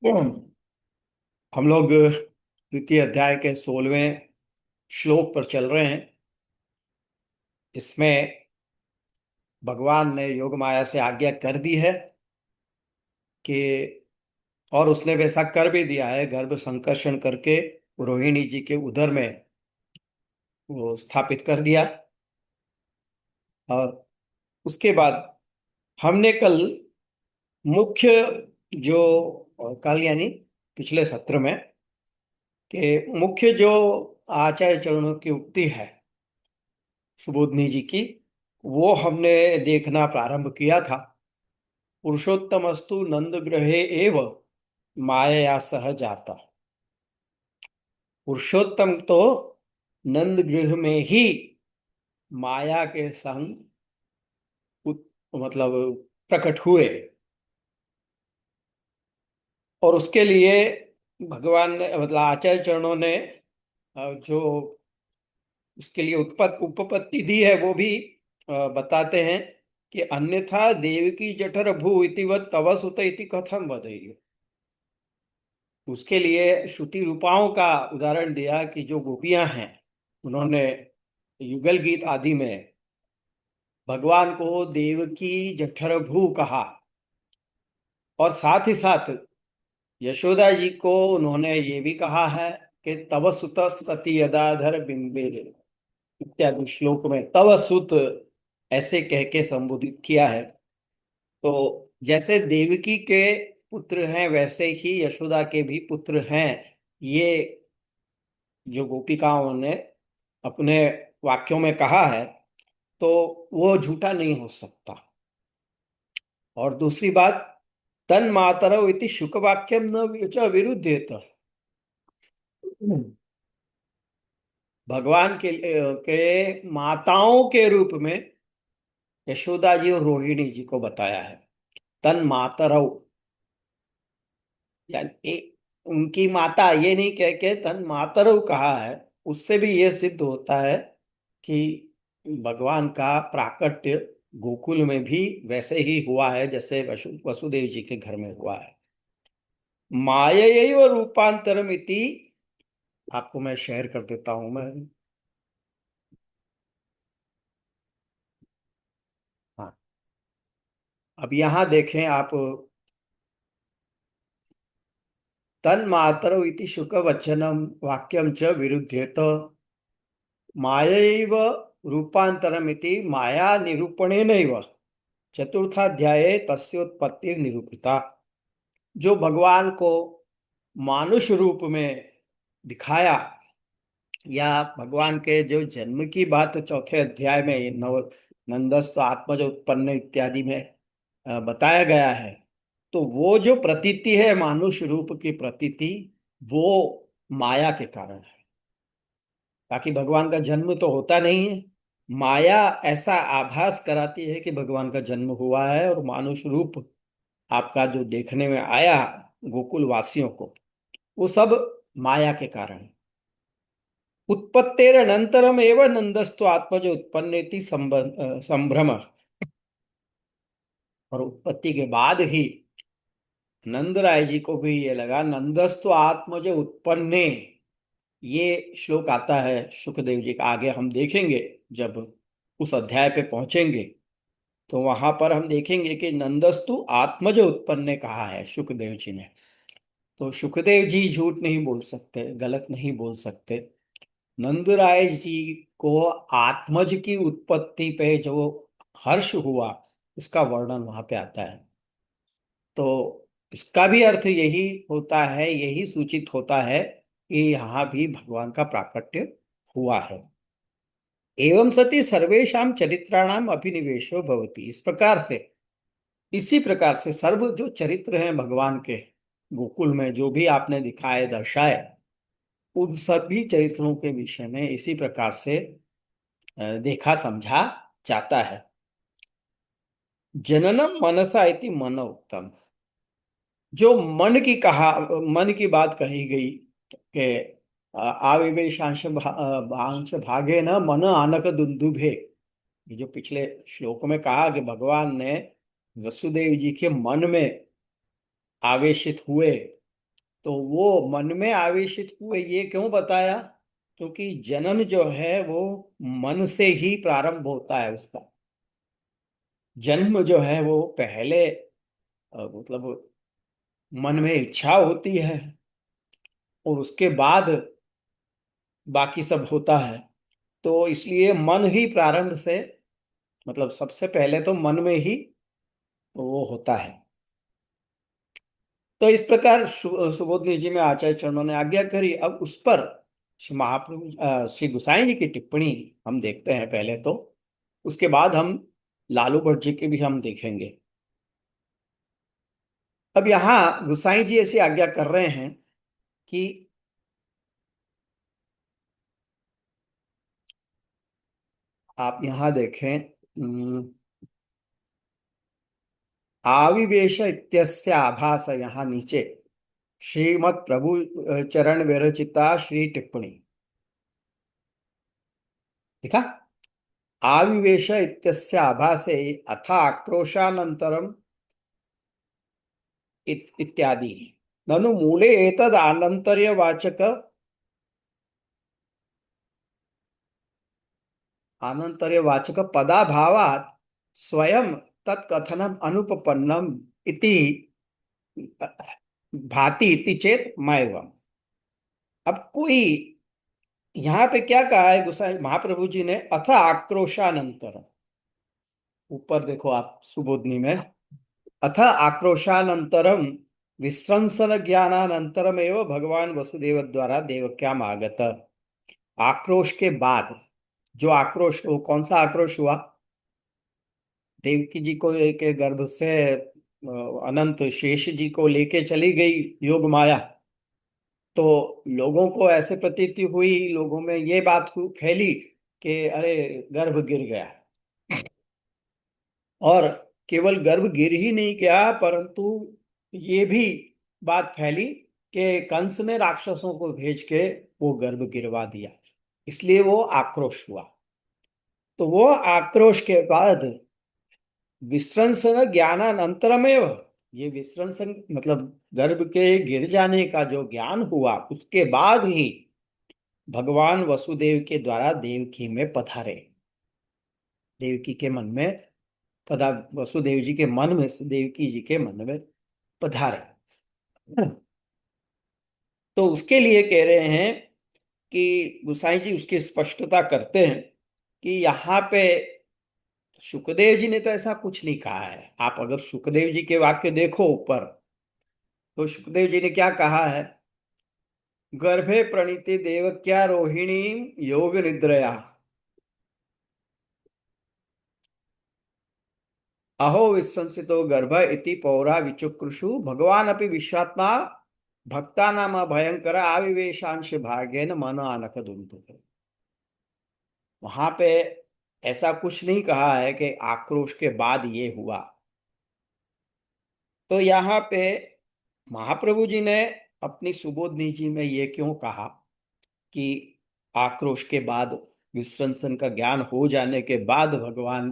हम लोग द्वितीय अध्याय के 16वें श्लोक पर चल रहे हैं। इसमें भगवान ने योग माया से आज्ञा कर दी है कि, और उसने वैसा कर भी दिया है, गर्भ संकर्षण करके रोहिणी जी के उदर में वो स्थापित कर दिया। और उसके बाद हमने कल मुख्य जो कल यानी पिछले सत्र में कि मुख्य जो आचार्य चरणों की उक्ति है सुबोधनी जी की, वो हमने देखना प्रारंभ किया था। पुरुषोत्तमस्तु नंद ग्रहे एव मायया सह जाता। पुरुषोत्तम तो नंद गृह में ही माया के संग मतलब प्रकट हुए। और उसके लिए भगवान ने मतलब आचार्य चरणों ने जो उसके लिए उपपत्ति दी है वो भी बताते हैं कि अन्यथा देवकी जठर भू इतिवत तव सुत इति कथम वदेयु। उसके लिए श्रुति रूपाओं का उदाहरण दिया कि जो गोपियां हैं उन्होंने युगल गीत आदि में भगवान को देवकी जठर भू कहा, और साथ ही साथ यशोदा जी को उन्होंने ये भी कहा है कि तव सुत सती यदाधर बिंबे इत्यादि श्लोक में तव सुत ऐसे कह के संबोधित किया है। तो जैसे देवकी के पुत्र हैं वैसे ही यशोदा के भी पुत्र हैं, ये जो गोपिकाओं ने अपने वाक्यों में कहा है, तो वो झूठा नहीं हो सकता। और दूसरी बात, तन मातरौ इति शुक वाक्यम न च विरुध्येत। भगवान के माताओं के रूप में यशोदा जी और रोहिणी जी को बताया है। तन मातरौ यानी उनकी माता, ये नहीं कह के तन मातरौ कहा है। उससे भी ये सिद्ध होता है कि भगवान का प्राकट्य गोकुल में भी वैसे ही हुआ है जैसे वसुदेव जी के घर में हुआ है। मायैव रूपांतरम इति, आपको मैं शेयर कर देता हूं मैं। हाँ, अब यहां देखें आप, तन मातरौ इति शुक वचनम वाक्यम च विरुध्येत मायैव रूपांतरमिति माया निरूपणेनैव चतुर्थाध्याये तस्योत्पत्ति निरूपिता। जो भगवान को मानुष रूप में दिखाया, या भगवान के जो जन्म की बात चौथे अध्याय में ये नव नंदस्त आत्मज उत्पन्न इत्यादि में बताया गया है, तो वो जो प्रतीति है मानुष रूप की प्रतीति, वो माया के कारण है। बाकी भगवान का जन्म तो होता नहीं है। माया ऐसा आभास कराती है कि भगवान का जन्म हुआ है, और मानुष रूप आपका जो देखने में आया गोकुल वासियों को, वो सब माया के कारण है। उत्पत्तेर अनंतरम एवं नंदस्तु आत्मज उत्पन्नेति संभ्रम। और उत्पत्ति के बाद ही नंद राय जी को भी ये लगा नंदस्तु आत्मज उत्पन्ने। ये श्लोक आता है सुखदेव जी का, आगे हम देखेंगे जब उस अध्याय पे पहुंचेंगे, तो वहां पर हम देखेंगे कि नंदस्तु आत्मज उत्पन्ने कहा है सुखदेव जी ने। तो सुखदेव जी झूठ नहीं बोल सकते, गलत नहीं बोल सकते। नंदराय जी को आत्मज की उत्पत्ति पे जो हर्ष हुआ, उसका वर्णन वहां पे आता है। तो इसका भी अर्थ यही होता है, यही सूचित होता है कि यहाँ भी भगवान का प्राकट्य हुआ है। एवं सति सर्वेशम चरित्राणाम अभिनिवेशो भवति। इस प्रकार से, इसी प्रकार से सर्व जो चरित्र हैं भगवान के गोकुल में, जो भी आपने दिखाए दर्शाए, उन सभी चरित्रों के विषय में इसी प्रकार से देखा समझा जाता है। जननम मनसा इति मन उत्तम। जो मन की बात कही गई कि आविवेशांश भांश भागे न मन आनक दुंदुभे। ये जो पिछले श्लोक में कहा कि भगवान ने वसुदेव जी के मन में आवेशित हुए, तो वो मन में आवेशित हुए ये क्यों बताया? क्योंकि जनन जो है वो मन से ही प्रारंभ होता है उसका। जन्म जो है वो पहले मतलब मन में इच्छा होती है, और उसके बाद बाकी सब होता है। तो इसलिए मन ही प्रारंभ से, मतलब सबसे पहले तो मन में ही वो होता है। तो इस प्रकार सुबोधनी जी में आचार्य चरणों ने आज्ञा करी। अब उस पर श्री महाप्रभु श्री गुसाई जी की टिप्पणी हम देखते हैं पहले तो, उसके बाद हम लालू भट्ट जी की भी हम देखेंगे। अब यहाँ गुसाई जी ऐसी आज्ञा कर रहे हैं कि आप यहाँ देखें, आविवेश इत्यस्य आभास, यहाँ नीचे श्रीमद प्रभु चरण विरचिता श्री टिप्पणी देखा। आविवेश इत्यस्य आभासे अथ आक्रोशानन्तरम इत्यादि। ननु मूले एतद् आनन्तर्यवाचक आनन्तर्यवाचक पदाभावात् स्वयं तत्कथनम अनुपपन्नम इति भाति इति चेत मयवम। अब कोई यहाँ पे क्या कहा है गुसाई महाप्रभु जी ने? अथ आक्रोशानंतर, ऊपर देखो आप सुबोधनी में, अथ आक्रोशानंतरम विस्रंसन ज्ञानानंतरम एवं भगवान वसुदेव द्वारा देवक्याम आगत। आक्रोश के बाद जो आक्रोश, वो कौन सा आक्रोश हुआ? देवकी जी को के गर्भ से अनंत शेष जी को लेके चली गई योग माया। तो लोगों को ऐसे प्रतीति हुई, लोगों में ये बात फैली कि अरे गर्भ गिर गया। और केवल गर्भ गिर ही नहीं गया, परंतु ये भी बात फैली कि कंस ने राक्षसों को भेज के वो गर्भ गिरवा दिया। इसलिए वो आक्रोश हुआ। तो वो आक्रोश के बाद विस्रंसन ज्ञानानंतरमेव, ये विस्रंसन मतलब गर्भ के गिर जाने का जो ज्ञान हुआ, उसके बाद ही भगवान वसुदेव के द्वारा देवकी में पधारे। देवकी के मन में पधा वसुदेव जी के मन में से देवकी जी के मन में पधारे। तो उसके लिए कह रहे हैं कि गुसाई जी उसकी स्पष्टता करते हैं कि यहाँ पे सुखदेव जी ने तो ऐसा कुछ नहीं कहा है। आप अगर सुखदेव जी के वाक्य देखो ऊपर, तो सुखदेव जी ने क्या कहा है? गर्भे प्रणीति देवक्या रोहिणी योग निद्रया, अहो विश्वसितो गर्भ इति पौरा विचुकृषु भगवान अपि विश्वात्मा भक्ता नाम भयंकर आविवेशांश भागेन मन आनक दुंदुभे। वहां पे ऐसा कुछ नहीं कहा है कि आक्रोश के बाद ये हुआ। तो यहाँ पे महाप्रभु जी ने अपनी सुबोधनी जी में ये क्यों कहा कि आक्रोश के बाद, विश्वसन का ज्ञान हो जाने के बाद भगवान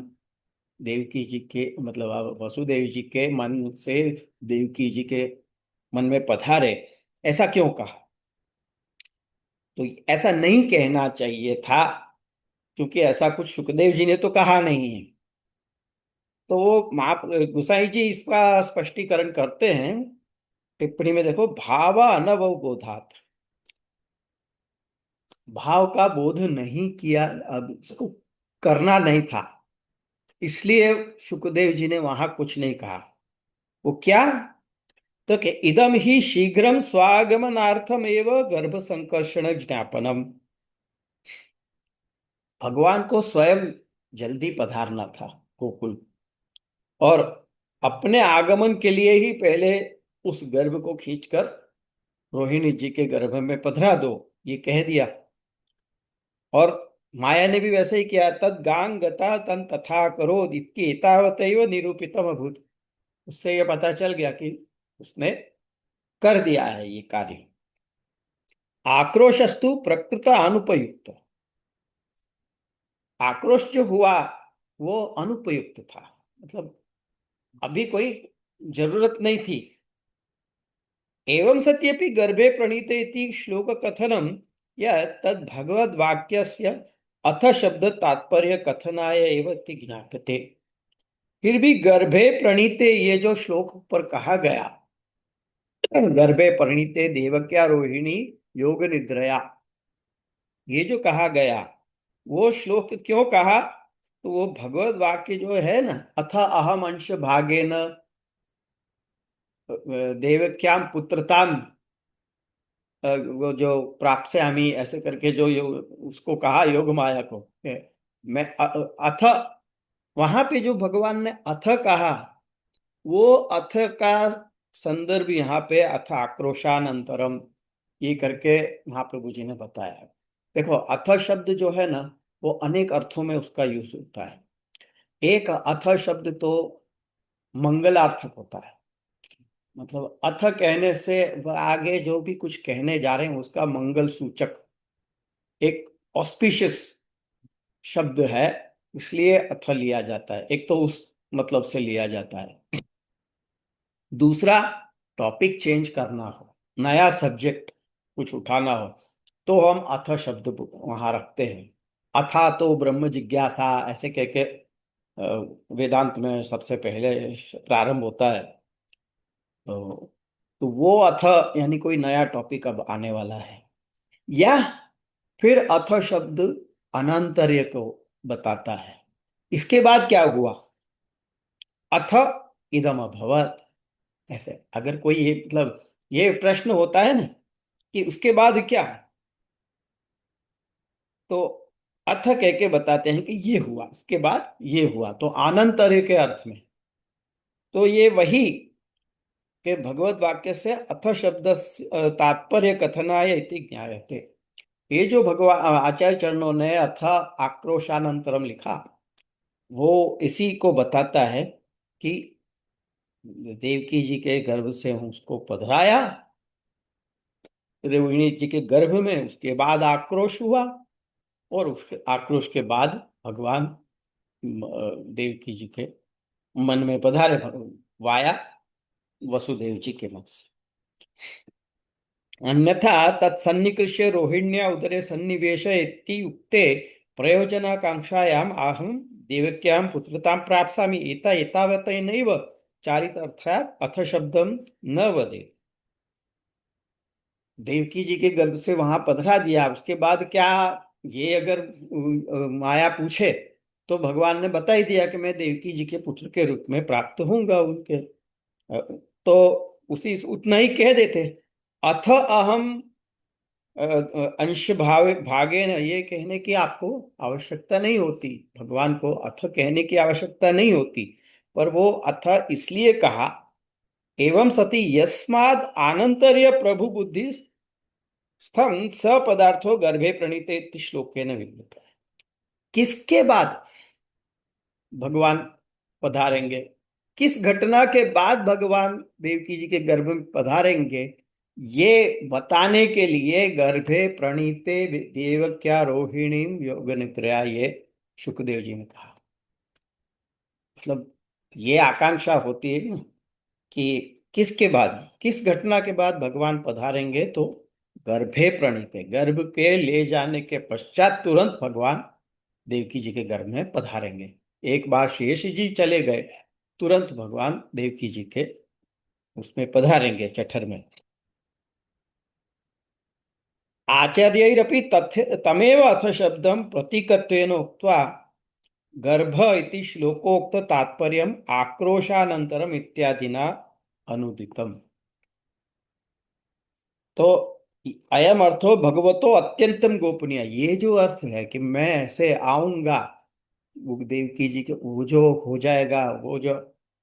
देवकी जी के मतलब वसुदेव जी के मन से देवकी जी के मन में पधारे, ऐसा क्यों कहा? तो ऐसा नहीं कहना चाहिए था, क्योंकि ऐसा कुछ सुखदेव जी ने तो कहा नहीं है। तो वो महा गुसाई जी इसका स्पष्टीकरण करते हैं टिप्पणी में। देखो, भाव अनवो बोधात, भाव का बोध नहीं किया, अब इसको करना नहीं था, इसलिए सुखदेव जी ने वहां कुछ नहीं कहा। वो क्या? तो कि इदम ही शीघ्रम स्वागमनार्थम एवं गर्भ संकर्षण ज्ञापनम, भगवान को स्वयं जल्दी पधारना था गोकुल, और अपने आगमन के लिए ही पहले उस गर्भ को खींचकर रोहिणी जी के गर्भ में पधरा दो, ये कह दिया। और माया ने भी वैसे ही किया। तद गांग गता तन तथा करो इतकी एतावतैव निरूपितम अभूत। उससे यह पता चल गया कि उसने कर दिया है ये कार्य। आक्रोशस्तु प्रकृत अनुपयुक्त, आक्रोश जो हुआ वो अनुपयुक्त था, मतलब अभी कोई जरूरत नहीं थी। एवं सत्यपि गर्भे प्रणीते इति श्लोक कथनम या तद भगवद वाक्यस्य अथ शब्द तात्पर्य कथनाय एव इति ज्ञायते। फिर भी गर्भे प्रणीते ये जो श्लोक पर कहा गया, गर्भे प्रणीते देवक्या रोहिणी योग निद्रया, ये जो कहा गया वो श्लोक क्यों कहा? तो वो भगवत वाक्य जो है ना, अथ अहम अंश भागेन देवक्याम पुत्रताम, वो जो प्राप्स्यामि ऐसे करके जो उसको कहा योग माया को, मैं अथ, वहां पे जो भगवान ने अथ कहा, वो अथ का संदर्भ यहाँ पे अथ आक्रोशानंतरम ये करके महाप्रभु जी ने बताया। देखो, अथ शब्द जो है ना, वो अनेक अर्थों में उसका यूज होता है। एक अथ शब्द तो मंगलार्थक होता है, मतलब अथ कहने से आगे जो भी कुछ कहने जा रहे हैं उसका मंगल सूचक एक ऑस्पिशियस शब्द है, इसलिए अथ लिया जाता है। एक तो उस मतलब से लिया जाता है। दूसरा, टॉपिक चेंज करना हो, नया सब्जेक्ट कुछ उठाना हो, तो हम अथ शब्द वहां रखते हैं। अथा तो ब्रह्म जिज्ञासा ऐसे कह के वेदांत में सबसे पहले प्रारंभ होता है। तो वो अथ यानी कोई नया टॉपिक अब आने वाला है। या फिर अथ शब्द अनंतर्य को बताता है। इसके बाद क्या हुआ? अथ इदम अभवत, ऐसे अगर कोई ये मतलब ये प्रश्न होता है ना कि उसके बाद क्या है, तो अथ कह के बताते हैं कि ये हुआ, इसके बाद ये हुआ, तो आनंतर्य के अर्थ में। तो ये वही के भगवत वाक्य से अथ शब्द तात्पर्य कथनाय इति ज्ञायते। ये जो भगवान आचार्य चरणों ने अथ आक्रोशानंतरम लिखा, वो इसी को बताता है कि देवकी जी के गर्भ से उसको पधराया, रोहिणी जी के गर्भ में, उसके बाद आक्रोश हुआ, और उसके आक्रोश के बाद भगवान देवकी जी के मन में पधारे, वाया वसुदेव जी के मन से। अन्यथा तत्सन्निकृष्य रोहिण्या उदरे सन्निवेश इति उक्ते प्रयोजनाकांक्षायाम अहम देवक्यां पुत्रतां प्राप्स्यामि एता एतावतैनैव चारितार्थात् अथ शब्दम न वदे। देवकी जी के गर्भ से वहां पधरा दिया, उसके बाद क्या, ये अगर माया पूछे तो भगवान ने बता ही दिया कि मैं देवकी जी के पुत्र के रूप में प्राप्त होऊंगा उनके। अ, तो उसी उतना ही कह देते। अथ अहम अंश भागे न, ये कहने की आपको आवश्यकता नहीं होती, भगवान को अथ कहने की आवश्यकता नहीं होती। पर वो अथ इसलिए कहा, एवं सति यस्माद आनंतर्य प्रभु बुद्धि स्थम स पदार्थो गर्भे प्रणीते इति श्लोकेन विवृत। किसके बाद भगवान पधारेंगे, किस घटना के बाद भगवान देवकी जी के गर्भ में पधारेंगे, ये बताने के लिए गर्भे प्रणीते देवक्या रोहिणी योग निद्रया, ये सुखदेव जी ने कहा। मतलब ये आकांक्षा होती है ना कि किसके बाद, किस घटना के बाद भगवान पधारेंगे, तो गर्भे प्रणीते, गर्भ के ले जाने के पश्चात तुरंत भगवान देवकी जी के गर्भ में पधारेंगे। एक बार शेष जी चले गए, तुरंत भगवान देवकी जी के उसमें पधारेंगे चठर में। आचार्यैरपि तथ्य तमेव अथ शब्दम प्रतीकत्वेन उक्त्वा गर्भ इति श्लोकोक्त तात्पर्यम आक्रोशानंतरम इत्यादिना अनुदितम। तो अयम अर्थो भगवतो अत्यंतम गोपनीय, ये जो अर्थ है कि मैं ऐसे आऊंगा, वो देवकी जी के वो जो हो जाएगा, वो जो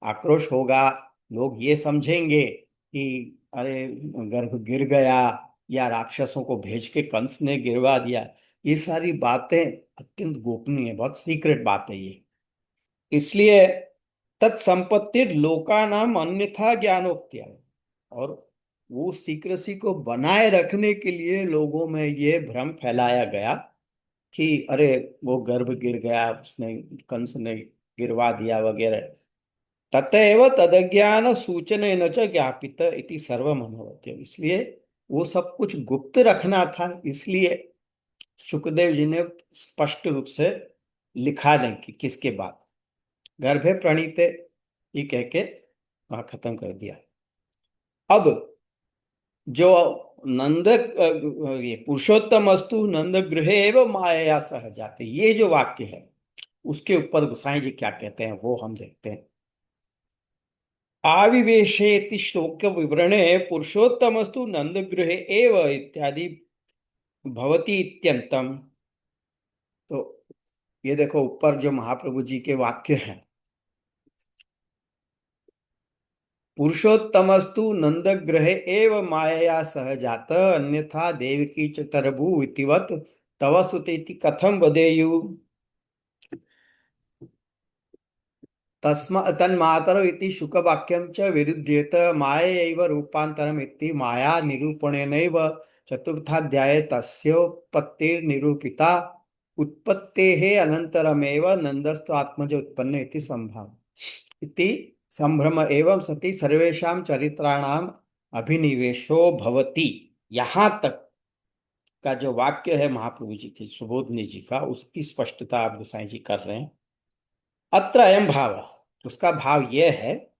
आक्रोश होगा, लोग ये समझेंगे कि अरे गर्भ गिर गया, या राक्षसों को भेज के कंस ने गिरवा दिया। ये सारी बातें अत्यंत गोपनीय, बहुत सीक्रेट बात है ये। इसलिए तत्संपत्ति लोकानाम अन्यथा ज्ञानोक्त्या, और वो सीक्रेसी को बनाए रखने के लिए लोगों में ये भ्रम फैलाया गया कि अरे वो गर्भ गिर गया, उसने कंस ने गिरवा दिया वगैरह, ततएव तदज्ञान सूचनेन च ज्ञापित इति सर्वम अनवद्यम। इसलिए वो सब कुछ गुप्त रखना था, इसलिए सुखदेव जी ने स्पष्ट रूप से लिखा नहीं कि किसके बाद, गर्भे प्रणीते ये कह के वहां खत्म कर दिया। अब जो नंद ये पुरुषोत्तम अस्तु नंद गृहे एवं माया सह जाते, ये जो वाक्य है उसके ऊपर गोसाई जी क्या कहते हैं वो हम देखते हैं। आविवेशेति श्लोक विवरणे पुरुषोत्तमस्तु नंद गृहे एव इत्यादि भवति इत्यंतम। तो ये देखो ऊपर जो महाप्रभु जी के वाक्य हैं, पुरुषोत्तमस्तु नंदग्रहे एव मायया सह जात अन्यथा देवकी च तरभू इतिवत तव सुतेति कथम वदेयु। तस्म तन्मातर इति शुकवाक्यं च विरुध्येत मायैव रूपान्तरम् इति माया निरूपणेनैव चतुर्थाध्याये तस्योत्पत्तिर्निरूपिता उत्पत्तेः अनन्तरमेव नन्दस्तु आत्मज उत्पन्न इति संभाव इति संभ्रम एवं सति सर्वेषां चरित्राणाम अभिनिवेशो भवति। यहाँ तक का जो वाक्य है महाप्रभु जी के सुबोधनी जी का, उसकी स्पष्टता आप गोसाई जी कर रहे हैं। अत्र अयम भाव, उसका भाव यह है,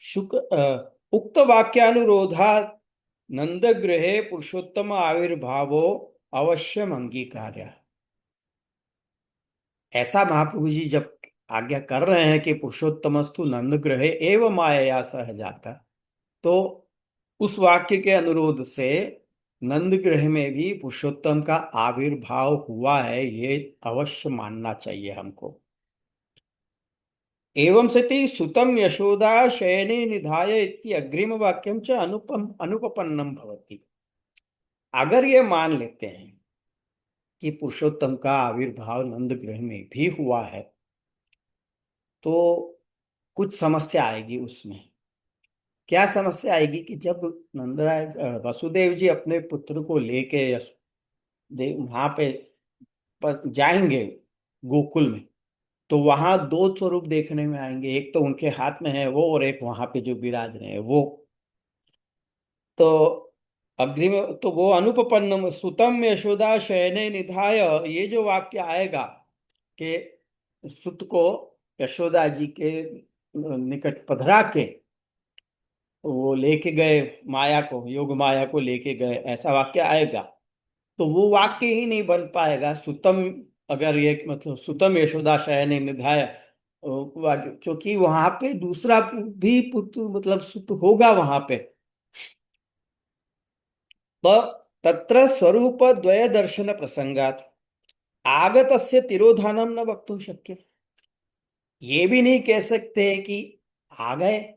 शुक उक्त वाक्यानुरोधा नंद गृहे पुरुषोत्तम आविर्भावो अवश्यम अंगीकार्य। ऐसा महाप्रभु जी जब आज्ञा कर रहे हैं कि पुरुषोत्तमस्तु नंद गृहे एवं माया सह जाता, तो उस वाक्य के अनुरोध से नंद गृह में भी पुरुषोत्तम का आविर्भाव हुआ है, ये अवश्य मानना चाहिए हमको। एवं सति सुतम यशोदा शयने निधाय इति अग्रिम वाक्यम च अनुपपन्नम भवति। अगर ये मान लेते हैं कि पुरुषोत्तम का आविर्भाव नंद गृह में भी हुआ है, तो कुछ समस्या आएगी उसमें। क्या समस्या आएगी कि जब नंदराय वसुदेव जी अपने पुत्र को लेके वहां पे जाएंगे गोकुल में, तो वहां दो स्वरूप देखने में आएंगे, एक तो उनके हाथ में है वो और एक वहां पे जो विराज रहे हैं वो। तो अग्रिम, तो वो अनुपपन्नम सुतम यशोदा शयने निधाय, ये जो वाक्य आएगा कि सुत को यशोदा जी के निकट पधरा के वो लेके गए, माया को, योग माया को लेके गए, ऐसा वाक्य आएगा, तो वो वाक्य ही नहीं बन पाएगा सुतम। अगर ये मतलब सुतम यशोदा शयन निधाय वाक्य, क्योंकि वहां पे दूसरा भी पुत्र मतलब सुत होगा वहां पे, तो तत्र स्वरूप द्वय दर्शन प्रसंगात आगतस्य तिरोधानम न वक्तुं शक्य। ये भी नहीं कह सकते कि आ गए,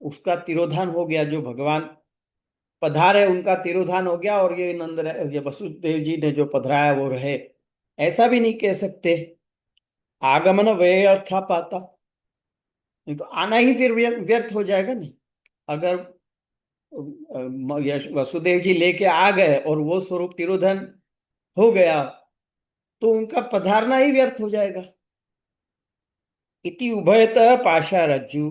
उसका तिरोधान हो गया, जो भगवान पधारे उनका तिरोधान हो गया और ये ये वसुदेव जी ने जो पधराया वो रहे, ऐसा भी नहीं कह सकते। आगमन व्यय अर्था पाता, नहीं तो आना ही फिर व्यर्थ हो जाएगा। नहीं, अगर वसुदेव जी लेके आ गए और वो स्वरूप तिरोधन हो गया, तो उनका पधारना ही व्यर्थ हो जाएगा। इति उभयतः पाशारज्जु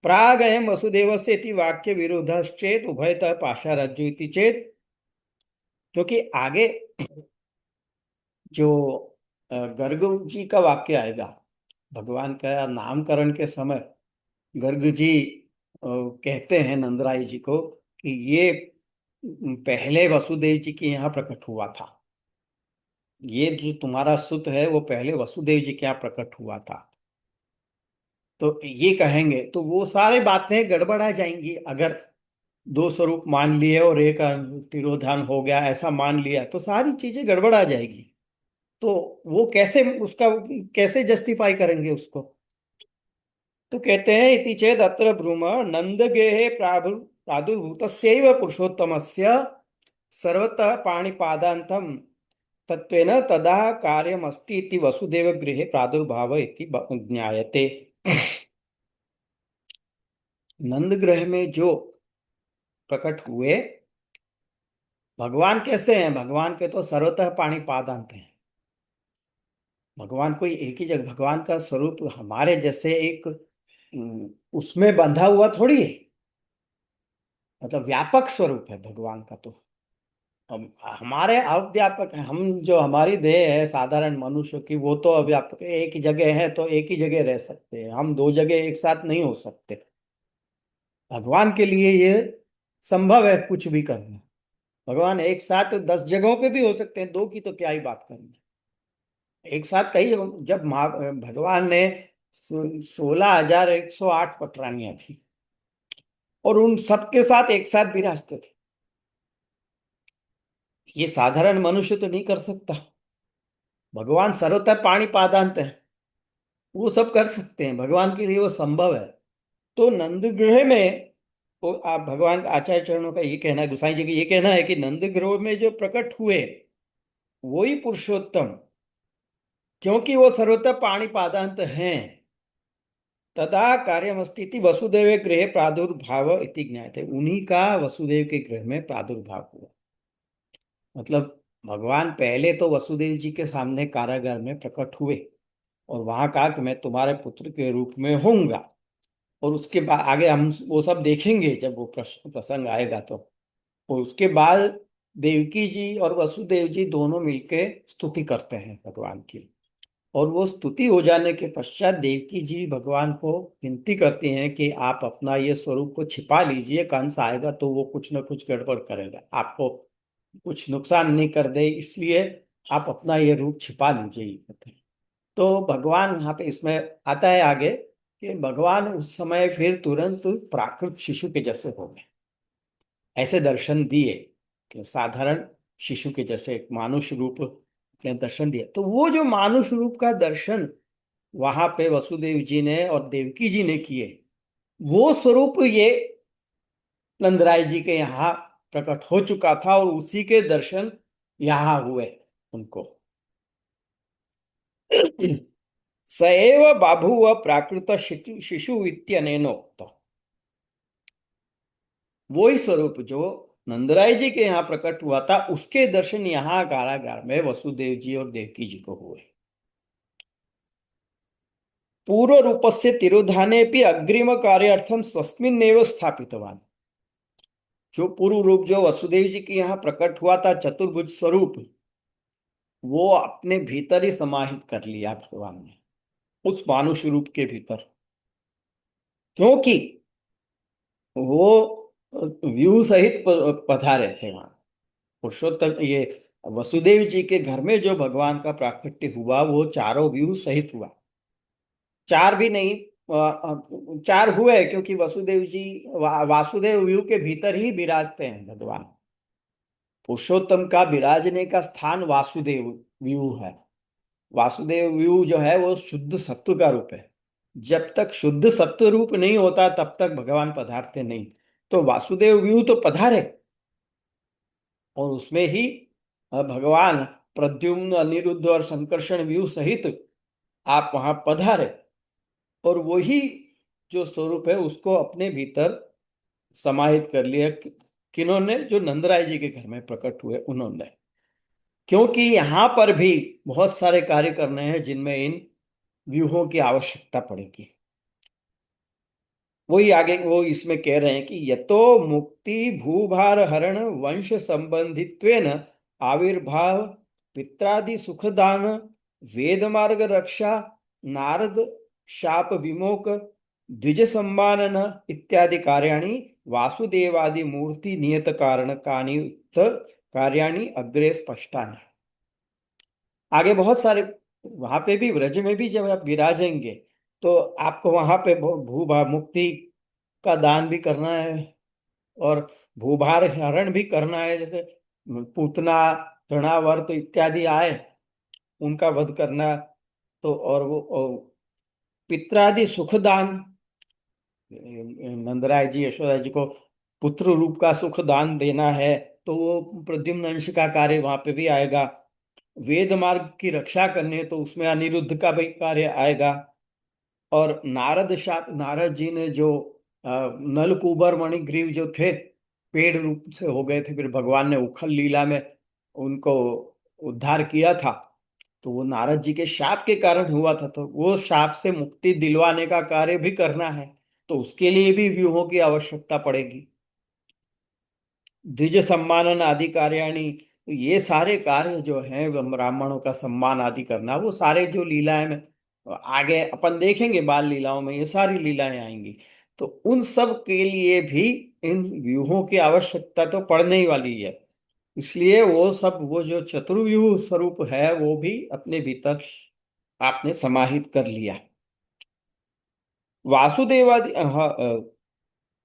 प्रागयम वसुदेवस्य इति वाक्य विरोधश्चेत उभयतः पाशारज्जु इति चेत। क्योंकि आगे जो गर्ग जी का वाक्य आएगा, भगवान का नामकरण के समय गर्ग जी कहते हैं नंदराय जी को कि ये पहले वसुदेव जी के यहाँ प्रकट हुआ था, ये जो तुम्हारा सुत है वो पहले वसुदेव जी के यहाँ प्रकट हुआ था। तो ये कहेंगे तो वो सारी बातें गड़बड़ा जाएंगी। अगर दो स्वरूप मान लिए और एक तिरोधान हो गया ऐसा मान लिया, तो सारी चीजें गड़बड़ा जाएगी। तो वो कैसे उसका कैसे जस्टिफाई करेंगे उसको। तो कहते हैं इति चेद अत्र ब्रूम नंद गेहे प्रादुर्भूतस्यैव पुरुषोत्तमस्य सर्वतः पाणिपादांतम तत्वेन तदा कार्यमस्ति इति वसुदेव गृहे प्रादुर्भाव इति ज्ञायते। नंद ग्रह में जो प्रकट हुए भगवान कैसे हैं, भगवान के तो सर्वतः पाणिपादांत हैं। भगवान कोई एक ही जगह, भगवान का स्वरूप हमारे जैसे एक उसमें बंधा हुआ थोड़ी है। मतलब व्यापक स्वरूप है भगवान का तो। हम हमारे अव्यापक है, हम जो हमारी देह है साधारण मनुष्य की वो तो अव्यापक है, एक ही जगह है तो एक ही जगह रह सकते हैं, हम दो जगह एक साथ नहीं हो सकते। भगवान के लिए ये संभव है कुछ भी करना। भगवान एक साथ 10 जगहों पे भी हो सकते हैं, दो की तो क्या ही बात करनी है। एक साथ कई जब भगवान ने 16,108 पटरानियां थी और उन सबके साथ एक साथ विराजते थे। ये साधारण मनुष्य तो नहीं कर सकता। भगवान सर्वतः पाणी पादांत है, वो सब कर सकते हैं, भगवान के लिए वो संभव है। तो नंदगृह में, वो आप भगवान आचार्य चरणों का ये कहना है, गुसाई जी का ये कहना है कि नंदगृह में जो प्रकट हुए वही पुरुषोत्तम, क्योंकि वो सर्वतः पाणी पादांत हैं। तदा कार्यमस्ति वसुदेव गृह प्रादुर्भाव इति ज्ञाते, उन्हीं का वसुदेव के गृह में प्रादुर्भाव हुआ। मतलब भगवान पहले तो वसुदेव जी के सामने कारागार में प्रकट हुए और वहां कहा कि मैं तुम्हारे पुत्र के रूप में होऊंगा। और उसके बाद आगे हम वो सब देखेंगे जब वो प्रसंग आएगा तो। और उसके बाद देवकी जी और वसुदेव जी दोनों मिलके स्तुति करते हैं भगवान की। और वो स्तुति हो जाने के पश्चात देवकी जी भगवान को विनती करती हैं कि आप अपना ये स्वरूप को छिपा लीजिए, कंस आएगा तो वो कुछ ना कुछ गड़बड़ करेगा, आपको कुछ नुकसान नहीं कर दे, इसलिए आप अपना ये रूप छिपा लीजिए, ये कहते हैं। तो भगवान वहां पे इसमें आता है आगे कि भगवान उस समय फिर तुरंत प्राकृत शिशु के जैसे हो गए, ऐसे दर्शन दिए कि साधारण शिशु के जैसे एक मानुष रूप ने दर्शन दिया। तो वो जो मानुष रूप का दर्शन वहां पे वसुदेव जी ने और देवकी जी ने किए, वो स्वरूप ये नंदराय जी के यहाँ प्रकट हो चुका था और उसी के दर्शन यहाँ हुए उनको। सएव बाभुव प्राकृत शिशु शिशु इत्यनेनोक्त, वो ही स्वरूप जो नंदराय जी के यहाँ प्रकट हुआ था उसके दर्शन यहाँ कारागार में वसुदेव जी और देवकी जी को हुए। पूर्व रूपस्य तिरोधाने भी अग्रिम कार्यार्थम स्वस्मिन्नेव स्थापितवान, जो पूर्व रूप जो वसुदेव जी के यहाँ प्रकट हुआ था चतुर्भुज स्वरूप, वो अपने भीतर ही समाहित कर लिया भगवान ने उस मानुष रूप के भीतर। क्योंकि वो व्यू सहित पधारे थे वहां। पुरुषोत्तम ये वसुदेव जी के घर में जो भगवान का प्राकट्य हुआ वो चारों व्यू सहित हुआ। चार भी नहीं, चार हुए क्योंकि वसुदेव जी वासुदेव व्यू के भीतर ही विराजते हैं भगवान। पुरुषोत्तम का विराजने का स्थान वासुदेव व्यू है। वासुदेव व्यू जो है वो शुद्ध सत्व का रूप है। जब तक शुद्ध सत्व रूप नहीं होता तब तक भगवान पधारते नहीं। तो वासुदेव व्यू तो पधारे और उसमें ही भगवान प्रद्युम्न अनिरुद्ध और संकर्षण व्यू सहित आप वहां पधारे। और वही जो स्वरूप है उसको अपने भीतर समाहित कर लिया किन्होंने, जो नंदराय जी के घर में प्रकट हुए उन्होंने। क्योंकि यहाँ पर भी बहुत सारे कार्य करने हैं जिनमें इन व्यूहों की आवश्यकता पड़ेगी। वही आगे वो इसमें कह रहे हैं कि यतो मुक्ति भूभार हरण वंश संबंधित्वेन आविर्भाव पित्रादि सुखदान वेद मार्ग रक्षा नारद शाप विमोक द्विज सम्मानन इत्यादि कार्याणि वासुदेवादि मूर्ति नियत कारण कार्याणि अग्रे स्पष्टानि। आगे बहुत सारे वहां पे भी व्रज में भी जब आप विराजेंगे तो आपको वहां पे भूभा मुक्ति का दान भी करना है और भूभार हरण भी करना है। जैसे पूतना तृणावर्त इत्यादि आए उनका वध करना। तो और वो पित्रादि सुख दान, नंदराय जी यशोदा जी को पुत्र रूप का सुख दान देना है तो वो प्रद्युम्न अंश का कार्य वहां पे भी आएगा। वेद मार्ग की रक्षा करनी है तो उसमें अनिरुद्ध का भी कार्य आएगा। और नारद शाप, नारद जी ने जो नलकूबर मणिग्रीव जो थे पेड़ रूप से हो गए थे, फिर भगवान ने उखल लीला में उनको उद्धार किया था। तो वो नारद जी के शाप के कारण हुआ था, तो वो शाप से मुक्ति दिलवाने का कार्य भी करना है, तो उसके लिए भी व्यूहों की आवश्यकता पड़ेगी। द्विज सम्मानन आदि कार्याणि, तो ये सारे कार्य जो हैं ब्राह्मणों का सम्मान आदि करना, वो सारे जो लीलाएं में आगे अपन देखेंगे, बाल लीलाओं में ये सारी लीलाएं आएंगी, तो उन सब के लिए भी इन व्यूहों की आवश्यकता तो पड़ने ही वाली है। इसलिए वो सब, वो जो चतुर्व्यूह स्वरूप है वो भी अपने भीतर आपने समाहित कर लिया। वासुदेवादि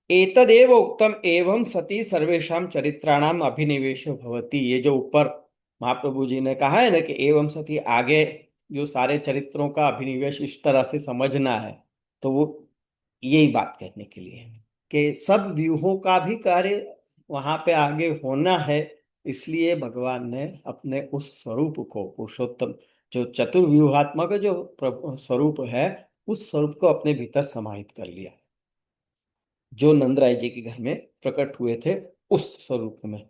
एतदेव उक्तम एवं सती सर्वेशम चरित्राणाम अभिनिवेश भवति, ये जो ऊपर महाप्रभु जी ने कहा है ना कि एवं सती, आगे जो सारे चरित्रों का अभिनिवेश इस तरह से समझना है, तो वो यही बात कहने के लिए है कि सब व्यूहों का भी कार्य वहां पे आगे होना है। इसलिए भगवान ने अपने उस स्वरूप को, पुरुषोत्तम जो चतुर्व्यूहात्मक जो स्वरूप है, उस स्वरूप को अपने भीतर समाहित कर लिया, जो नंदराय जी के घर में प्रकट हुए थे उस स्वरूप में।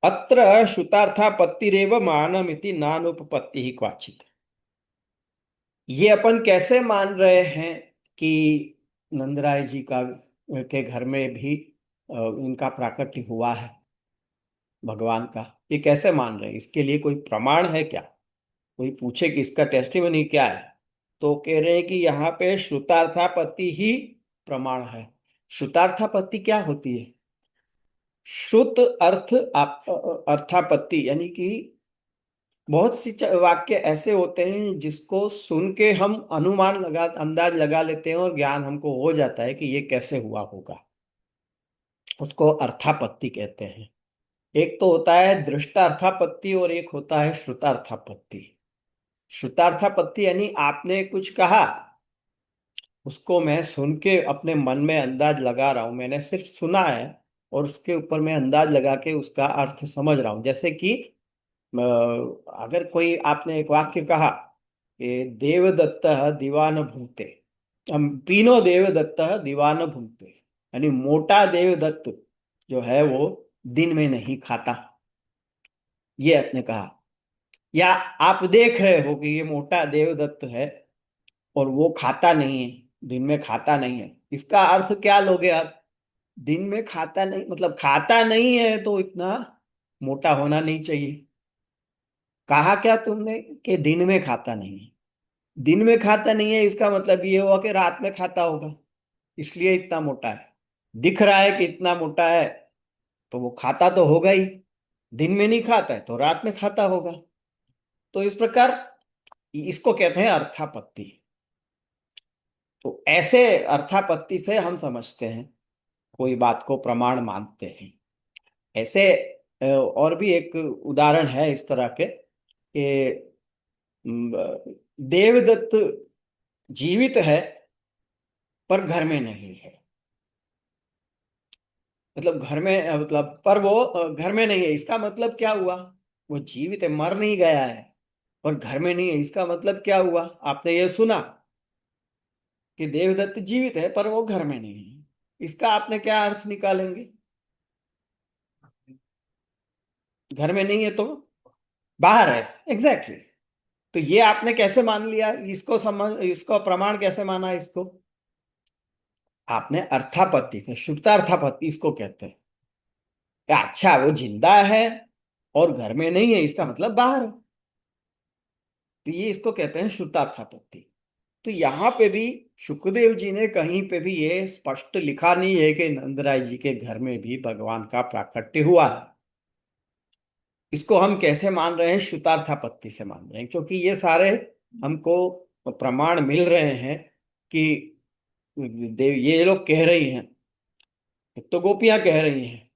अत्र श्रुतार्थापत्तिरेव मानमिति नानुपपत्ति ही क्वाचित। ये अपन कैसे मान रहे हैं कि नंदराय जी का के घर में भी इनका प्राकट्य हुआ है भगवान का, ये कैसे मान रहे हैं? इसके लिए कोई प्रमाण है क्या? कोई पूछे कि इसका टेस्टिमनी क्या है, तो कह रहे हैं कि यहाँ पे श्रुतार्थापत्ति ही प्रमाण है। श्रुतार्थापत्ति क्या होती है? श्रुत अर्थ अर्थापत्ति, यानी कि बहुत सी वाक्य ऐसे होते हैं जिसको सुन के हम अनुमान लगा, अंदाज लगा लेते हैं और ज्ञान हमको हो जाता है कि ये कैसे हुआ होगा, उसको अर्थापत्ति कहते हैं। एक तो होता है दृष्टार्थापत्ति और एक होता है श्रुतार्थापत्ति। श्रुतार्थापत्ति यानी आपने कुछ कहा, उसको मैं सुन के अपने मन में अंदाज लगा रहा हूं, मैंने सिर्फ सुना है और उसके ऊपर मैं अंदाज लगा के उसका अर्थ समझ रहा हूं। जैसे कि अगर कोई, आपने एक वाक्य कहा कि देवदत्त दीवान भुंक्ते, हम पीनो देवदत्त दीवान भुंक्ते, यानी मोटा देवदत्त जो है वो दिन में नहीं खाता, ये आपने कहा। या आप देख रहे हो कि ये मोटा देवदत्त है और वो खाता नहीं है, दिन में खाता नहीं है, इसका अर्थ क्या लोगे आप? दिन में खाता नहीं मतलब खाता नहीं है तो इतना मोटा होना नहीं चाहिए। कहा क्या तुमने कि दिन में खाता नहीं है? दिन में खाता नहीं है इसका मतलब ये हुआ कि रात में खाता होगा, इसलिए इतना मोटा है। दिख रहा है कि इतना मोटा है, तो वो खाता तो होगा ही। दिन में नहीं खाता है तो रात में खाता होगा। तो इस प्रकार इसको कहते हैं अर्थापत्ति। तो ऐसे अर्थापत्ति से हम समझते हैं, कोई बात को प्रमाण मानते हैं। ऐसे और भी एक उदाहरण है इस तरह के कि देवदत्त जीवित है पर घर में नहीं है। मतलब घर में, मतलब पर वो घर में नहीं है, इसका मतलब क्या हुआ? वो जीवित है, मर नहीं गया है, और घर में नहीं है, इसका मतलब क्या हुआ? आपने ये सुना कि देवदत्त जीवित है पर वो घर में नहीं है, इसका आपने क्या अर्थ निकालेंगे? घर में नहीं है तो बाहर है, एग्जैक्टली। तो ये आपने कैसे मान लिया? इसको समझ, इसको प्रमाण कैसे माना इसको? आपने अर्थापत्ति से, शुद्धार्थापत्ति इसको कहते हैं कि अच्छा वो जिंदा है और घर में नहीं है, इसका मतलब बाहर है, तो ये इसको कहते हैं शुद्धार्थापत्ति। तो यहाँ पे भी सुखदेव जी ने कहीं पे भी ये स्पष्ट लिखा नहीं है कि नंदराय जी के घर में भी भगवान का प्राकट्य हुआ है। इसको हम कैसे मान रहे हैं? श्रुतार्थापत्ति से मान रहे हैं, क्योंकि ये सारे हमको प्रमाण मिल रहे हैं कि देव, ये लोग कह रही हैं, एक तो गोपियां कह रही हैं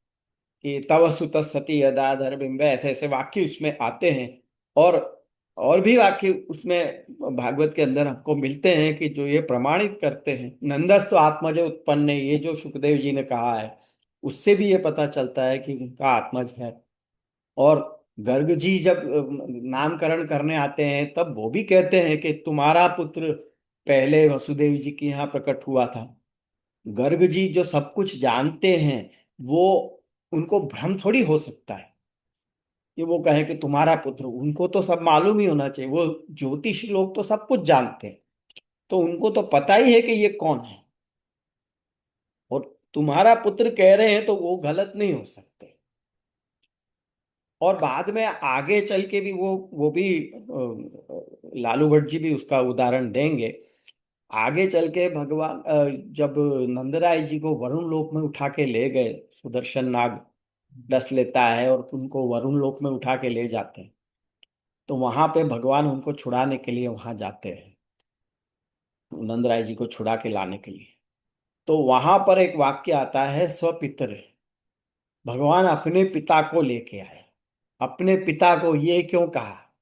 कि तव सुत सती यदाधर बिंब, ऐसे ऐसे वाक्य उसमें आते हैं। और और भी वाक्य उसमें भागवत के अंदर हमको मिलते हैं कि जो ये प्रमाणित करते हैं, नंदस्तु आत्मज उत्पन्न, ये जो सुखदेव जी ने कहा है, उससे भी ये पता चलता है कि उनका आत्मज है। और गर्ग जी जब नामकरण करने आते हैं तब वो भी कहते हैं कि तुम्हारा पुत्र पहले वसुदेव जी के यहाँ प्रकट हुआ था। गर्ग जी जो सब कुछ जानते हैं, वो, उनको भ्रम थोड़ी हो सकता है। कि वो कहें कि तुम्हारा पुत्र, उनको तो सब मालूम ही होना चाहिए, वो ज्योतिषी लोग तो सब कुछ जानते हैं, तो उनको तो पता ही है कि ये कौन है, और तुम्हारा पुत्र कह रहे हैं तो वो गलत नहीं हो सकते। और बाद में आगे चल के भी वो भी लालू भट्ट जी भी उसका उदाहरण देंगे। आगे चल के भगवान जब नंदराय जी को वरुण लोक में उठा के ले गए, सुदर्शन नाग डस लेता है और उनको वरुण लोक में उठा के ले जाते हैं, तो वहां पे भगवान उनको छुड़ाने के लिए वहां जाते हैं, नंदराय जी को छुड़ा के लाने के लिए। तो वहां पर एक वाक्य आता है, स्वपितर, भगवान अपने पिता को लेके आए। अपने पिता को ये क्यों कहा?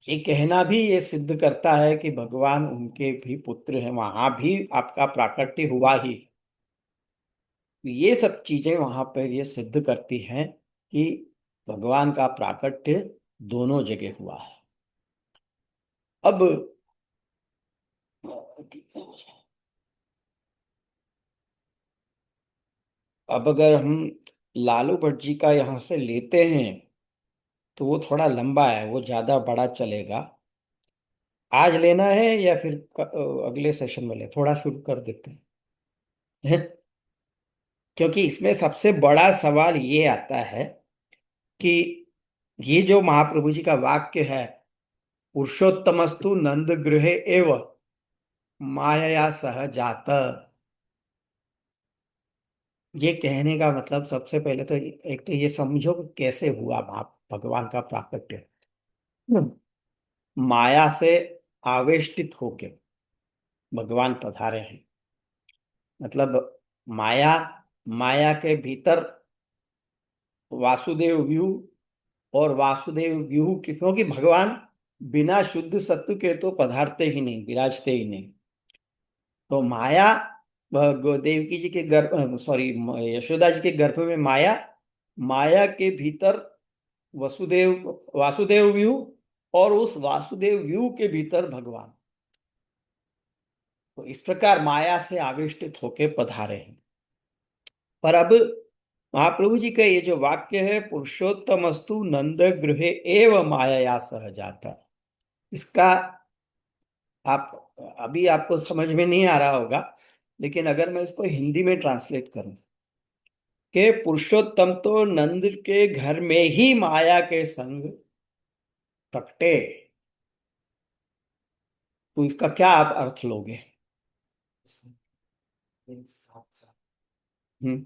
ये कहना भी ये सिद्ध करता है कि भगवान उनके भी पुत्र हैं, वहां भी आपका प्राकट्य हुआ ही। ये सब चीजें वहां पर ये सिद्ध करती हैं कि भगवान का प्राकट्य दोनों जगह हुआ है। अब अगर हम लालू भट्ट जी का यहाँ से लेते हैं तो वो थोड़ा लंबा है, वो ज्यादा बड़ा चलेगा। आज लेना है या फिर अगले सेशन में ले, थोड़ा शुरू कर देते हैं। क्योंकि इसमें सबसे बड़ा सवाल ये आता है कि ये जो महाप्रभु जी का वाक्य है, पुरुषोत्तमस्तु नंद गृहे एव मायया सह जात, ये कहने का मतलब सबसे पहले तो एक तो ये समझो कि कैसे हुआ भगवान का प्राकट्य। माया से आवेष्टित होके भगवान पधारे हैं। मतलब माया, माया के भीतर वासुदेव व्यूह, और वासुदेव व्यूह क्योंकि भगवान बिना शुद्ध सत्व के तो पधारते ही नहीं, विराजते ही नहीं। तो माया, देवकी जी के गर्भ, सॉरी, यशोदा जी के गर्भ में माया, माया के भीतर वसुदेव, वासुदेव व्यूह, और उस वासुदेव व्यूह के भीतर भगवान। तो इस प्रकार माया से आविष्टित होके पधारे हैं। पर अब महाप्रभु जी का ये जो वाक्य है, पुरुषोत्तमस्तु नंद गृहे एव माया सह जाता, इसका आप अभी आपको समझ में नहीं आ रहा होगा, लेकिन अगर मैं इसको हिंदी में ट्रांसलेट करूं कि पुरुषोत्तम तो नंद के घर में ही माया के संग प्रकटे, तो इसका क्या आप अर्थ लोगे? हम्म।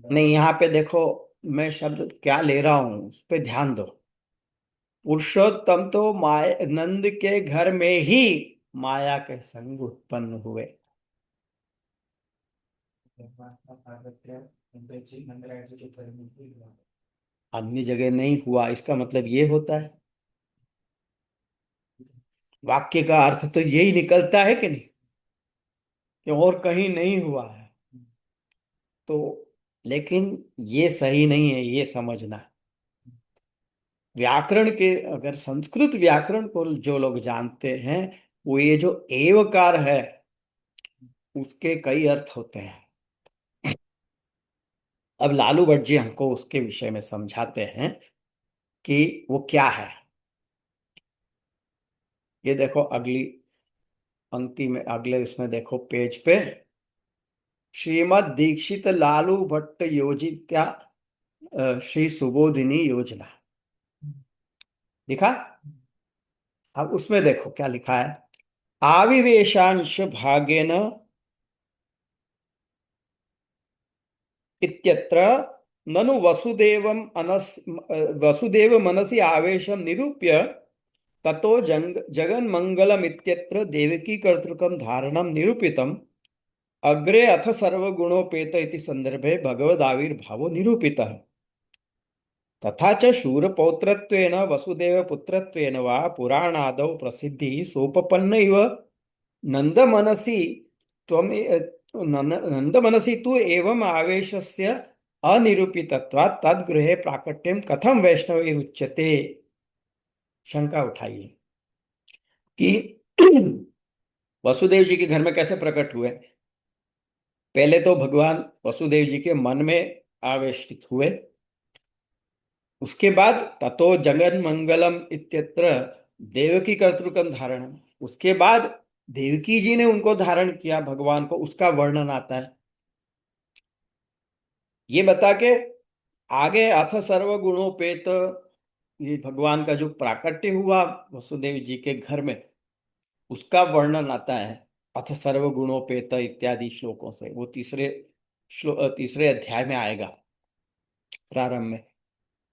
नहीं, यहाँ पे देखो, मैं शब्द क्या ले रहा हूं उस पे ध्यान दो। पुरुषोत्तम तो माया नंद के घर में ही माया के संग उत्पन्न हुए। अन्य जगह नहीं हुआ, इसका मतलब ये होता है, वाक्य का अर्थ तो यही निकलता है कि नहीं, कि और कहीं नहीं हुआ है। तो लेकिन ये सही नहीं है, ये समझना। व्याकरण के, अगर संस्कृत व्याकरण को जो लोग जानते हैं, वो ये जो एवकार है उसके कई अर्थ होते हैं। अब लालू भट्ट जी हमको उसके विषय में समझाते हैं कि वो क्या है। ये देखो अगली पंक्ति में, अगले उसमें देखो पेज पे, श्रीमद दीक्षित लालू भट्ट योजित्या श्री सुबोधिनी योजना, लिखा। अब उसमें देखो क्या लिखा है, आविवेशांश भागेन इत्यत्र ननु वसुदेवम वसुदेव मनसि आवेशम निरूप्य ततो जगन्मंगलमित्यत्र देवकी कर्तृकं धारणं निरूपितम् अग्रे अथ सर्वगुणोपेत इति संदर्भे भगवदाविर्भावो निरूपितः। तथा च शूरपौत्रत्वेन वसुदेवपुत्रत्वेन वा पुराणादौ प्रसिद्धिः सोपपन्न इव नन्दमनसि त्वम् नन्दमनसि तु एवम् आवेशस्य अनिरूपितत्वात् तद्गृहे प्राकट्यं कथं वैष्णवैरुच्यते। शंका उठाइए कि वसुदेव जी के घर में कैसे प्रकट हुए? पहले तो भगवान वसुदेव जी के मन में आवेशित हुए, उसके बाद ततो जगन मंगलम इत्यत्र देवकी कर्तृकम धारण, उसके बाद देवकी जी ने उनको धारण किया भगवान को, उसका वर्णन आता है। ये बता के आगे अथ सर्व गुणोपेत, ये भगवान का जो प्राकट्य हुआ वसुदेव जी के घर में, उसका वर्णन आता है अथ सर्व गुणोपेत इत्यादि श्लोकों से। वो तीसरे अध्याय में आएगा प्रारंभ में।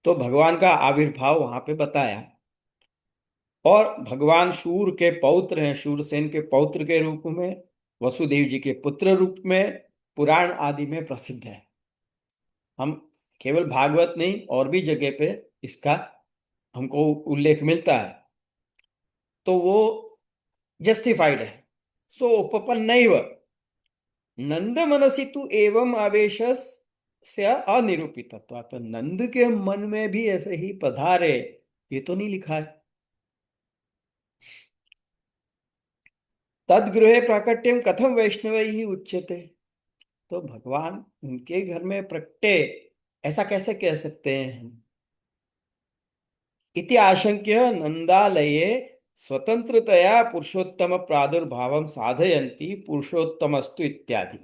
तो भगवान का आविर्भाव वहां पे बताया। और भगवान शूर के पौत्र हैं, शूरसेन के पौत्र के रूप में, वसुदेव जी के पुत्र रूप में पुराण आदि में प्रसिद्ध है। हम केवल भागवत नहीं, और भी जगह पे इसका हमको उल्लेख मिलता है, तो वो जस्टिफाइड है। सो उपपन्नैव नंद मनसि तु एवं आवेश से अनिरूपितत्वात्, तो नंद के मन में भी ऐसे ही पधारे, ये तो नहीं लिखा है। तद्गृहे प्राकट्यम कथम वैष्णव ही उच्यते, तो भगवान उनके घर में प्रकटे, ऐसा कैसे कह सकते हैं हम। इति आशंक्य नंदालये स्वतंत्रतया पुरुषोत्तम प्रादुर्भावम साधयन्ति पुरुषोत्तमस्तु इत्यादि।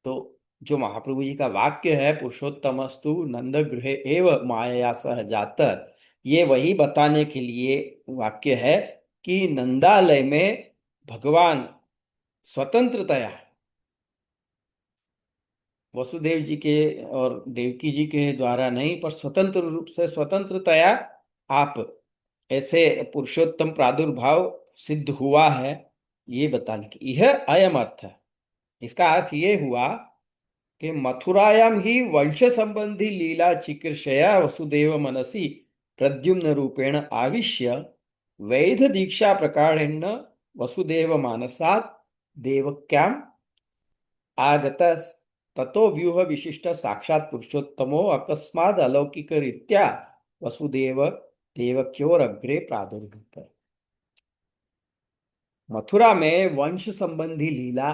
तो जो महाप्रभु जी का वाक्य है पुरुषोत्तमस्तु नंद गृहे एव माया सह जात, ये वही बताने के लिए वाक्य है कि नंदालय में भगवान स्वतंत्रतया, वसुदेव जी के और देवकी जी के द्वारा नहीं, पर स्वतंत्र रूप से, स्वतंत्रतया आप ऐसे पुरुषोत्तम प्रादुर्भाव सिद्ध हुआ है, ये बताने की यह अयम अर्थ है। इसका अर्थ ये हुआ कि मथुरायाम ही वंश संबंधी लीला चिकीर्षया वसुदेव मनसि प्रद्युम्न रूपेण आविश्य वैध दीक्षा प्रकारेण वसुदेव मानसात् देवक्याम आगत, ततो व्यूह विशिष्ट साक्षात पुरुषोत्तमो अकस्माद अलौकिक रीत्या वसुदेव देवक्योर अग्रे प्रादुर्भूत। मथुरा में वंश संबंधी लीला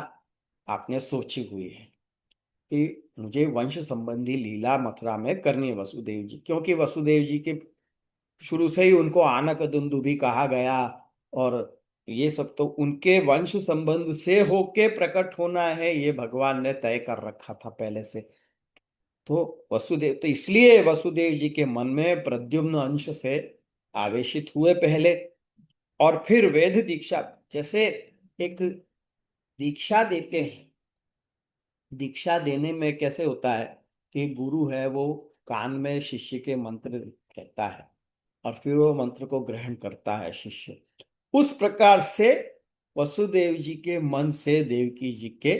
आपने सोची हुई है कि मुझे वंश संबंधी लीला मथुरा में करनी है वसुदेव जी, क्योंकि वसुदेव जी के शुरू से ही उनको आनक दुंदुभी कहा गया, और ये सब तो उनके वंश संबंध से होके प्रकट होना है, ये भगवान ने तय कर रखा था पहले से। तो वसुदेव, तो इसलिए वसुदेव जी के मन में प्रद्युम्न अंश से आवेशित हुए पहले, और फिर वेद दीक्षा, जैसे एक दीक्षा देते हैं, दीक्षा देने में कैसे होता है कि गुरु है वो कान में शिष्य के मंत्र कहता है और फिर वो मंत्र को ग्रहण करता है शिष्य, उस प्रकार से वसुदेव जी के मन से देवकी जी के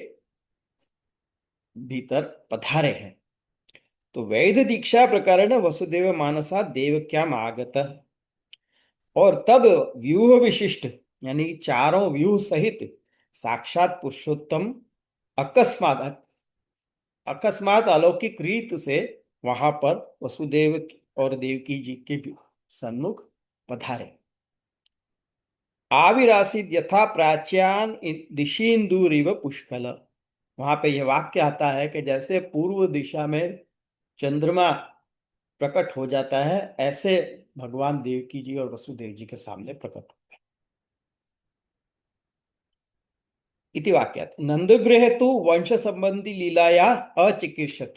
भीतर पधारे हैं। तो वैध दीक्षा प्रकार वसुदेव मानसा देवक्याम आगत, और तब व्यूह विशिष्ट यानी चारों व्यूह सहित साक्षात पुरुषोत्तम अकस्मात, अकस्मात अलौकिक रीत से वहां पर वसुदेव और देवकी जी के भी सन्मुख पधारे। आविरासित यथा प्राच्यान दिशीन्दुरिव पुष्कल, वहां पे यह वाक्य आता है कि जैसे पूर्व दिशा में चंद्रमा प्रकट हो जाता है, ऐसे भगवान देवकी जी और वसुदेव जी के सामने प्रकट हो गए। इति वाक्यात नंदगृह तो वंश संबंधी लीलाया अचिकीर्षत,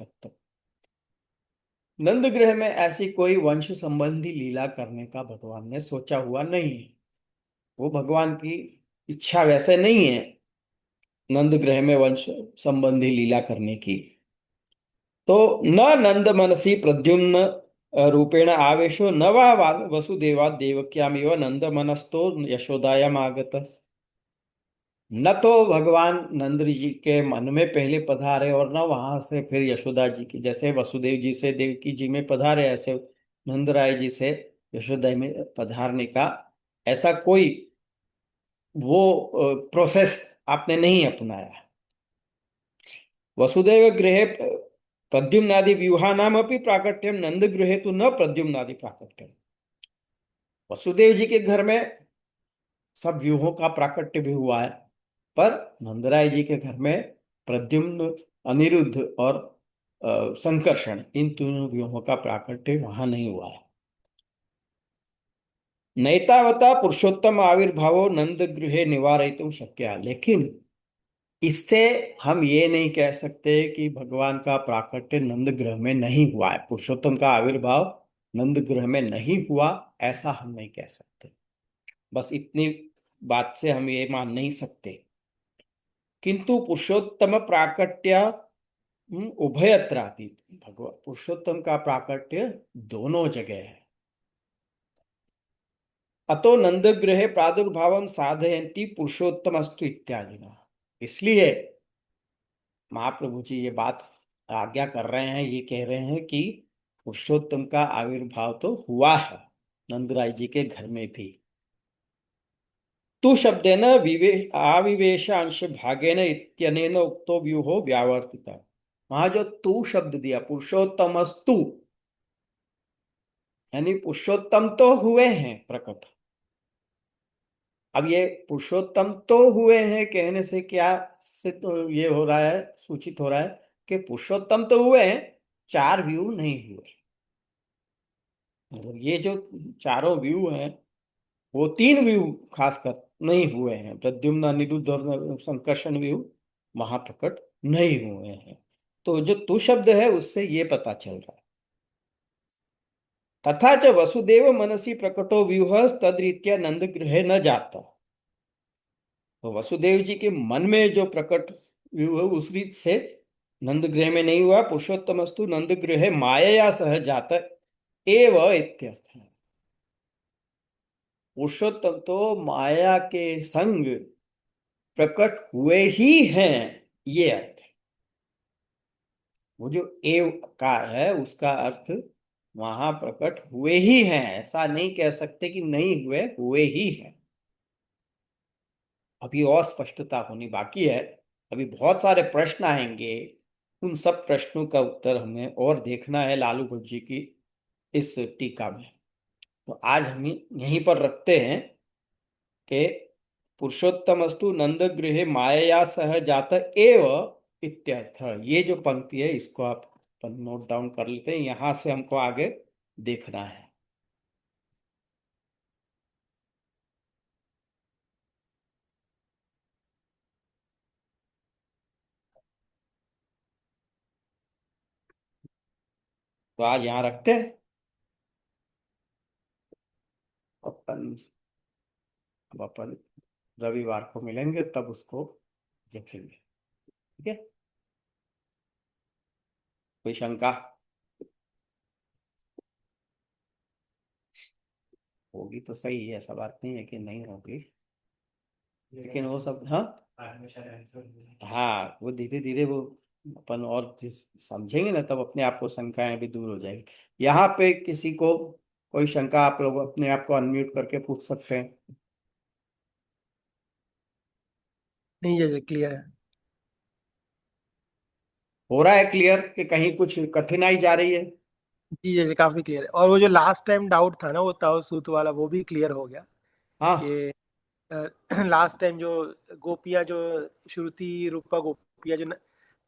नंदगृह में ऐसी कोई वंश संबंधी लीला करने का भगवान ने सोचा हुआ नहीं है, वो भगवान की इच्छा वैसे नहीं है नंदगृह में वंश संबंधी लीला करने की। तो न नंद मनसी प्रद्युम्न रूपेण आवेशो न वा वसुदेवा देवक्यामिव नंद मनस्तो यशोदायाम आगत, न तो भगवान नंद जी के मन में पहले पधारे और न वहां से फिर यशोदा जी की, जैसे वसुदेव जी से देवकी जी में पधारे ऐसे नंद राय जी से यशोदा में पधारने का ऐसा कोई वो प्रोसेस आपने नहीं अपनाया। वसुदेव गृहे प्रद्युम्नादि व्यूहानाम अपनी प्राकट्यम नंद गृहे तो न प्रद्युम्नादि प्राकट्यम, वसुदेव जी के घर में सब व्यूहों का प्राकट्य भी हुआ है, पर नंदराय जी के घर में प्रद्युम्न, अनिरुद्ध और संकर्षण, इन तीनों व्यूहों का प्राकट्य वहां नहीं हुआ है। नैतावता पुरुषोत्तम आविर्भावो नंद गृहे निवारयितुं शक्य, लेकिन इससे हम ये नहीं कह सकते कि भगवान का प्राकट्य नंद ग्रह में नहीं हुआ है, पुरुषोत्तम का आविर्भाव नंद ग्रह में नहीं हुआ, ऐसा हम नहीं कह सकते। बस इतनी बात से हम ये मान नहीं सकते। किंतु पुरुषोत्तम प्राकट्य उभयत्रापि, भगवान पुरुषोत्तम का प्राकट्य दोनों जगह है। अतो नंदगृहे प्रादुर्भावम साधयन्ति पुरुषोत्तमस्तु इत्यादि, इसलिए महाप्रभु जी ये बात आज्ञा कर रहे हैं, ये कह रहे हैं कि पुरुषोत्तम का आविर्भाव तो हुआ है नंदराय जी के घर में भी। तु शब्देन आविवेश अंश भागेन इत्यनेन उक्तो व्यूहो व्यावर्तित। वहां जो तू शब्द दिया, पुरुषोत्तमस्तु, यानी पुरुषोत्तम तो हुए हैं प्रकट। अब ये पुरुषोत्तम तो हुए हैं कहने से क्या से तो ये हो रहा है, सूचित हो रहा है कि पुरुषोत्तम तो हुए हैं, चार व्यू नहीं हुए। मतलब ये जो चारों व्यू हैं, वो तीन व्यू खासकर नहीं हुए हैं, प्रद्युम्न अनिरुद्ध और संकर्षण व्यू वहां प्रकट नहीं हुए हैं। तो जो तू शब्द है उससे ये पता चल रहा है। तथा च वसुदेव मनसी प्रकटो व्यूह तदरीत्या नंद गृहे न जाता। तो वसुदेव जी के मन में जो प्रकट व्यू है उस रीत से नंद गृह में नहीं हुआ। पुरुषोत्तमस्तु नंद गृह माया सह जात एव इत्यर्थ है। पुरुषोत्तम तो माया के संग प्रकट हुए ही हैं, ये अर्थ है। वो जो एव का है उसका अर्थ वहां प्रकट हुए ही हैं, ऐसा नहीं कह सकते कि नहीं हुए, हुए ही हैं। अभी और स्पष्टता होनी बाकी है, अभी बहुत सारे प्रश्न आएंगे, उन सब प्रश्नों का उत्तर हमें और देखना है लालू भट्ट जी की इस टीका में। तो आज हम यहीं पर रखते हैं कि पुरुषोत्तमस्तु नंद गृहे माया सह जात एव इत्यर्थ। ये जो पंक्ति है इसको आप नोट डाउन कर लेते हैं, यहां से हमको आगे देखना है। तो आज यहाँ रखते हैं, अपन अब अपन रविवार को मिलेंगे तब उसको देखेंगे। ठीक है, कोई शंका? होगी तो सही है, ऐसा बात नहीं है कि नहीं होगी, लेकिन वो सब, हाँ हाँ, वो धीरे धीरे वो अपन और समझेंगे ना तब अपने आप को शंकाएं भी दूर हो जाएगी। यहाँ पे किसी को कोई शंका, आप लोग अपने आप को अनम्यूट करके पूछ सकते हैं। नहीं जैसे क्लियर है। हो रहा है क्लियर कि कहीं कुछ कठिनाई जा रही है? जी जैसे काफी क्लियर है, और वो जो लास्ट टाइम डाउट था ना वो ताओ सूत वाला, वो भी क्लियर हो गया हाँ कि लास्ट टाइम जो गोपियाँ जो श्रुति रूपा गोपियाँ जो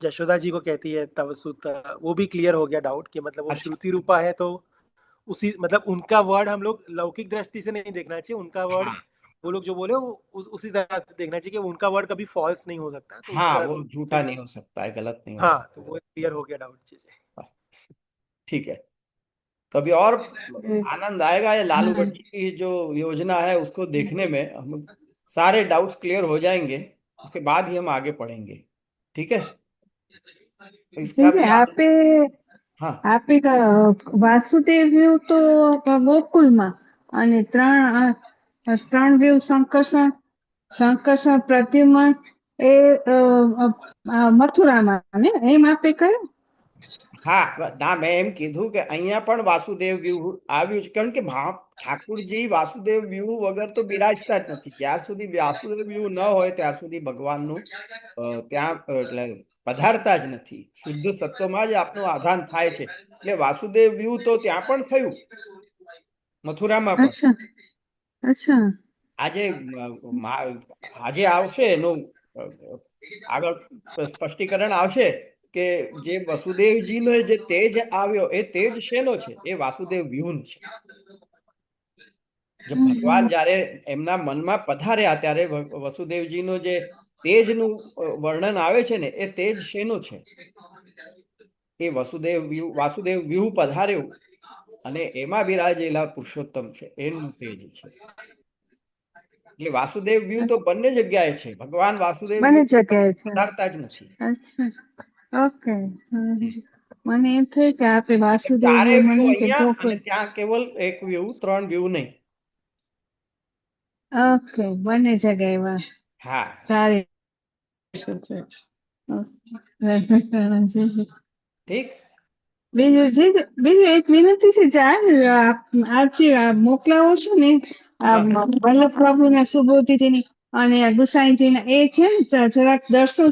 जशोदा जी को कहती है तव सुत, वो भी क्लियर हो गया डाउट कि मतलब वो अच्छा, श्रुति रूपा है, तो उसी मतलब उनका वर्ड हम लोग लौकिक दृष्टि से नहीं देखना चाहिए, उनका वर्ड हाँ वो लोग जो बोले वो उसी तरह से देखना चाहिए कि उनका वर्ड कभी फॉल्स नहीं हो सकता, तो उस हाँ, तरह वो से। झूठा नहीं हो सकता है, गलत नहीं हो हाँ तो सकता वो क्लियर हो गया डाउट चीजें। है। ठीक है, कभी और आनंद आएगा ये लालू भट्ट जी की जो योजना है उसको देखने में, हम सारे डाउट्स क्लियर हो जाएंगे, उसके बाद ही हम आगे पढ़ेंगे। ठीक है, तो इसका ठीक है। भी आप, हाँ આપે વાસુદેવ વ્યૂહ તો ગોકુલમાં અને ત્રણ વ્યૂહ સંકર્ષણ પ્રદ્યુમન એ મથુરામાં ને એમ આપે કયું? હા, ના મેં એમ કીધું કે અહીંયા પણ વાસુદેવ વ્યૂહ આવ્યું છે, કારણ કે ઠાકુરજી વાસુદેવ વ્યૂહ વગર તો બિરાજતા જ નથી, જ્યાર સુધી વાસુદેવ વ્યૂહ ન હોય ત્યાર સુધી ભગવાનનું ત્યાં એટલે પધારતા જ નથી, શુદ્ધ સત્વમાં જ આપનું આધાન થાય છે, એટલે વાસુદેવ વ્યૂહ તો ત્યાં પણ થયું, મથુરામાં પણ। અચ્છા અચ્છા આજે આજે આવશે એનું આગળ સ્પષ્ટીકરણ આવશે કે જે વસુદેવજીનો જે તેજ આવ્યો એ તેજ શેનો છે? એ વાસુદેવ વ્યૂહનો છે. જે ભગવાન જ્યારે એમના મનમાં પધાર્યા ત્યારે વસુદેવજીનો જે તેજનું વર્ણન આવે છે ને, એ તેજ શેનું છે? એ વાસુદેવ વ્યૂહ પધાર્યું અને એમાં બિરાજેલા પુરુષોત્તમ છે, એનું તેજ છે. એટલે વાસુદેવ વ્યૂહ તો બંને જગ્યાએ છે. ભગવાન વાસુદેવ બંને વ્યૂહ જગ્યાએ છે. પધારતા જ નથી. અચ્છા, ઓકે. મને એમ થયું કે આપણે વાસુદેવ ચારે વ્યૂહ વ્યૂહ મને કે અહીંયા ગોકુળ. અને ત્યાં કેવલ એક વ્યૂહ, 3 વ્યૂહ નહીં. ઓકે, બંને જગ્યાએ વાહ, હા, ચારે છે. ઓકે. ઠીક. બીજું એક વિનંતી છે, આપ જે મોકલાવો છો ને હા. વલ્લભ પ્રભુના સુબોધીજીની અને ગુસાઈજીના, એ છે ને જરાક દર્શન